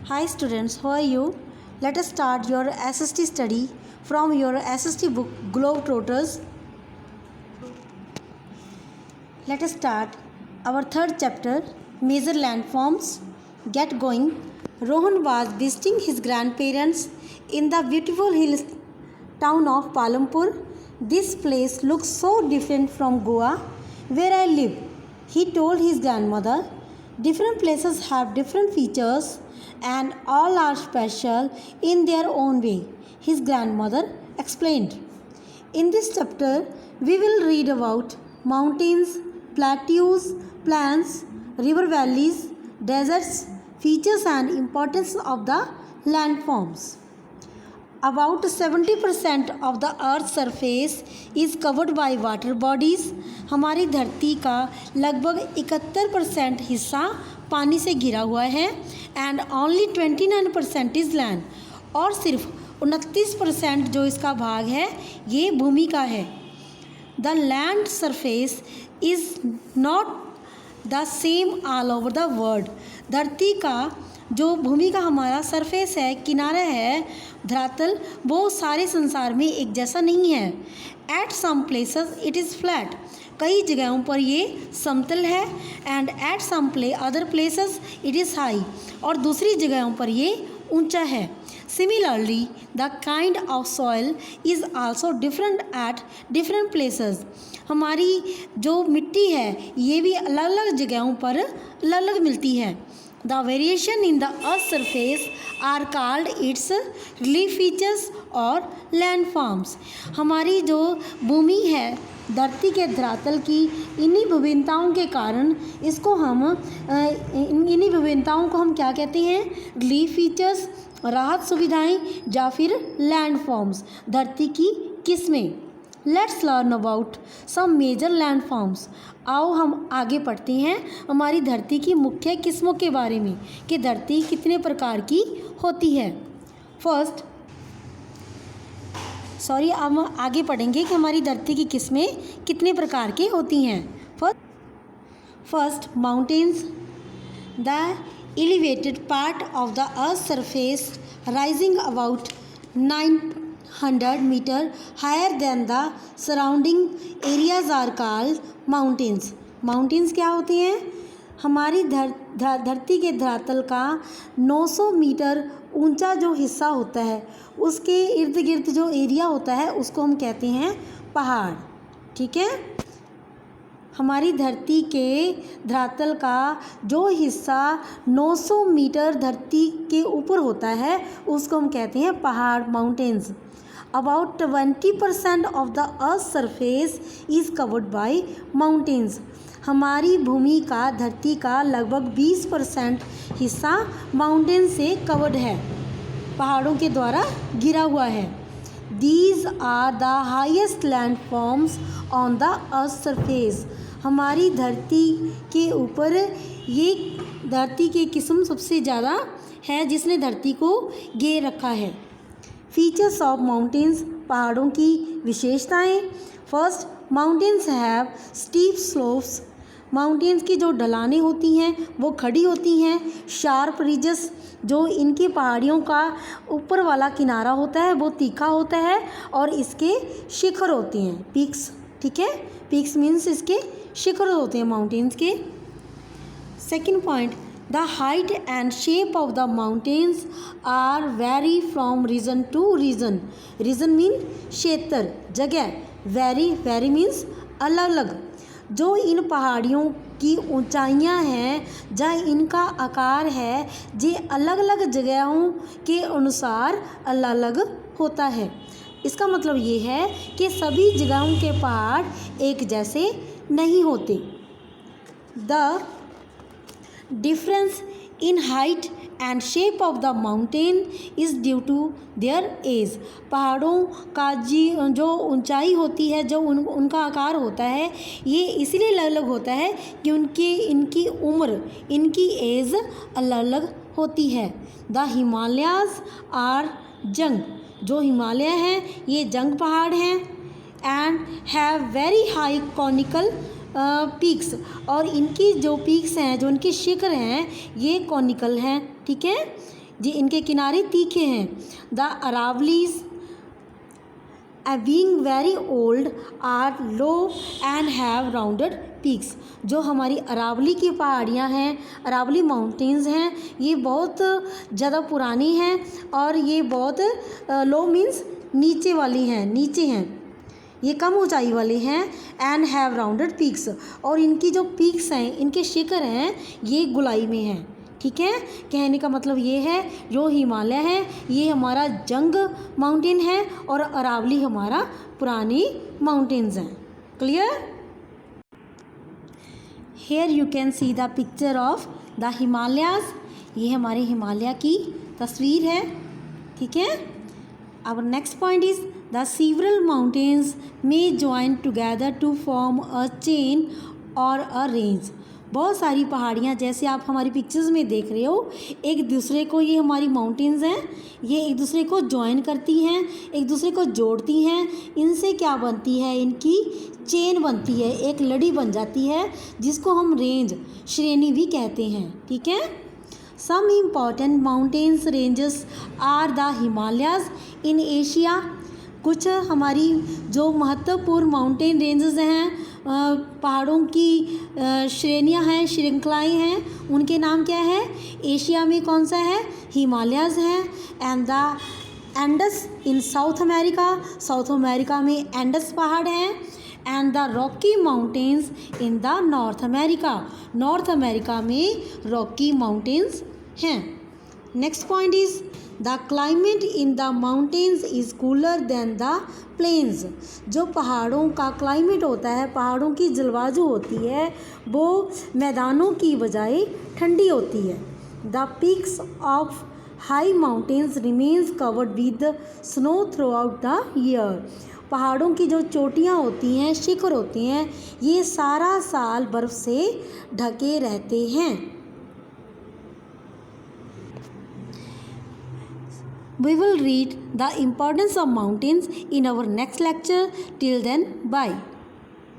Hi students, how are you? Let us start your SST study from your SST book Globetrotters. Let us start our third chapter, Major Landforms. Get going. Rohan was visiting his grandparents in the beautiful hill town of Palampur. This place looks so different from Goa, where I live, he told his grandmother. Different places have different features and all are special in their own way, his grandmother explained. In this chapter, we will read about mountains, plateaus, plains, river valleys, deserts, features and importance of the landforms. About 70% of the earth's surface is covered by water bodies. हमारी धरती का लगभग 71% हिस्सा पानी से घिरा हुआ है एंड ओनली 29% इज़ लैंड, और सिर्फ 29% जो इसका भाग है ये भूमि का है. The land surface is not the same all over the world. धरती का जो भूमि का हमारा सरफेस है, किनारा है, धरातल, वो सारे संसार में एक जैसा नहीं है. At some places it is flat. कई जगहों पर ये समतल है. And at some other places it is high. और दूसरी जगहों पर ये ऊंचा है. Similarly the kind of soil is also different at different places. हमारी जो मिट्टी है ये भी अलग अलग जगहों पर अलग अलग मिलती है. The variation in the earth's surface are called its relief features और landforms. हमारी जो भूमि है, धरती के धरातल की इन्हीं विभिन्नताओं के कारण इसको हम इन्हीं विभिन्नताओं को हम क्या कहते हैं? रिलीफ फीचर्स, राहत सुविधाएं, या फिर लैंडफॉर्म्स, धरती की किस्में. Let's learn about some major landforms. आओ हम आगे पढ़ते हैं हमारी धरती की मुख्य किस्मों के बारे में कि धरती कितने प्रकार की होती है. हम आगे पढ़ेंगे कि हमारी धरती की किस्में कितने प्रकार की होती हैं. First mountains. The elevated part of the earth surface rising about 900 meter higher than the surrounding areas are called mountains. Mountains क्या होती हैं? हमारी धरती के धरातल का 900 मीटर ऊंचा जो हिस्सा होता है उसके इर्द गिर्द जो एरिया होता है उसको हम कहते हैं पहाड़. ठीक है. हमारी धरती के धरातल का जो हिस्सा 900 मीटर धरती के ऊपर होता है उसको हम कहते हैं पहाड़, mountains. About 20% of the earth's surface is covered by mountains. हमारी भूमि का, धरती का लगभग 20% हिस्सा माउंटेन से कवर्ड है, पहाड़ों के द्वारा घिरा हुआ है. These are the highest landforms on the earth's surface. हमारी धरती के ऊपर ये धरती की किस्म सबसे ज़्यादा है जिसने धरती को घेर रखा है. Features of mountains. पहाड़ों की विशेषताएं. First, mountains have steep slopes. Mountains की जो ढलानें होती हैं वो खड़ी होती हैं. शार्प रिजेस, जो इनकी पहाड़ियों का ऊपर वाला किनारा होता है वो तीखा होता है और इसके शिखर होते हैं, पीक्स. ठीक है. पीक्स मीन्स इसके शिखर होते हैं माउंटेन्स के. Second point, the height and shape of the mountains are vary from region to region. Region mean क्षेत्र, जगह. vary means अलग अलग. जो इन पहाड़ियों की ऊंचाइयां हैं या इनका आकार है ये अलग अलग जगहों के अनुसार अलग अलग होता है. इसका मतलब ये है कि सभी जगहों के पहाड़ एक जैसे नहीं होते. The difference in height and shape of the mountain is due to their age. पहाड़ों का जो ऊंचाई होती है, जो उनका आकार होता है ये इसलिए अलग अलग होता है कि इनकी उम्र, इनकी एज अलग अलग होती है. द हिमालयाज आर जंग. जो हिमालय हैं ये जंग पहाड़ हैं. And have very high conical peaks. और इनकी जो पीक्स हैं, जो इनके शिखर हैं ये कॉनिकल हैं. ठीक है. जी इनके किनारे तीखे हैं। The Aravallis being very old are low and have rounded peaks। जो हमारी अरावली की पहाड़ियाँ हैं, अरावली माउंटेन्स हैं, ये बहुत ज़्यादा पुरानी हैं और ये बहुत लो मीन्स नीचे वाली हैं, नीचे हैं, ये कम ऊंचाई वाले हैं। एंड हैव राउंडेड पीक्स, और इनकी जो पीक्स हैं, इनके शिखर हैं, ये गोलाई में हैं। ठीक है, कहने का मतलब ये है जो हिमालय है ये हमारा जंग माउंटेन है और अरावली हमारा पुरानी माउंटेन्स हैं। Clear? Here you can see the picture of the Himalayas. ये हमारे हिमालय की तस्वीर है। ठीक है, अब next point is the several mountains may join together to form a chain or a range। बहुत सारी पहाड़ियाँ जैसे आप हमारी पिक्चर्स में देख रहे हो, एक दूसरे को, ये हमारी माउंटेन्स हैं, ये एक दूसरे को ज्वाइन करती हैं, एक दूसरे को जोड़ती हैं। इनसे क्या बनती है? इनकी चेन बनती है, एक लड़ी बन जाती है जिसको हम रेंज, श्रेणी भी कहते हैं। ठीक है, some important mountains ranges are the Himalayas in Asia. कुछ हमारी जो महत्वपूर्ण माउंटेन रेंजेस हैं, पहाड़ों की श्रेणियां हैं, श्रृंखलाएँ हैं, उनके नाम क्या है? एशिया में कौन सा है? हिमालयाज है। And the Andes in South America, South America में एंडस पहाड़ हैं। And the Rocky Mountains in the North America, North America में रॉकी माउंटेन्स हैं। Next point is the climate in the mountains is cooler than the plains. जो पहाड़ों का climate होता है, पहाड़ों की जलवायु होती है, वो मैदानों की बजाय ठंडी होती है। The peaks of high mountains remains covered with snow through out the year. पहाड़ों की जो चोटियाँ होती हैं, शिखर होते हैं, ये सारा साल बर्फ़ से ढके रहते हैं। We will read the importance of mountains in our next lecture. Till then, bye.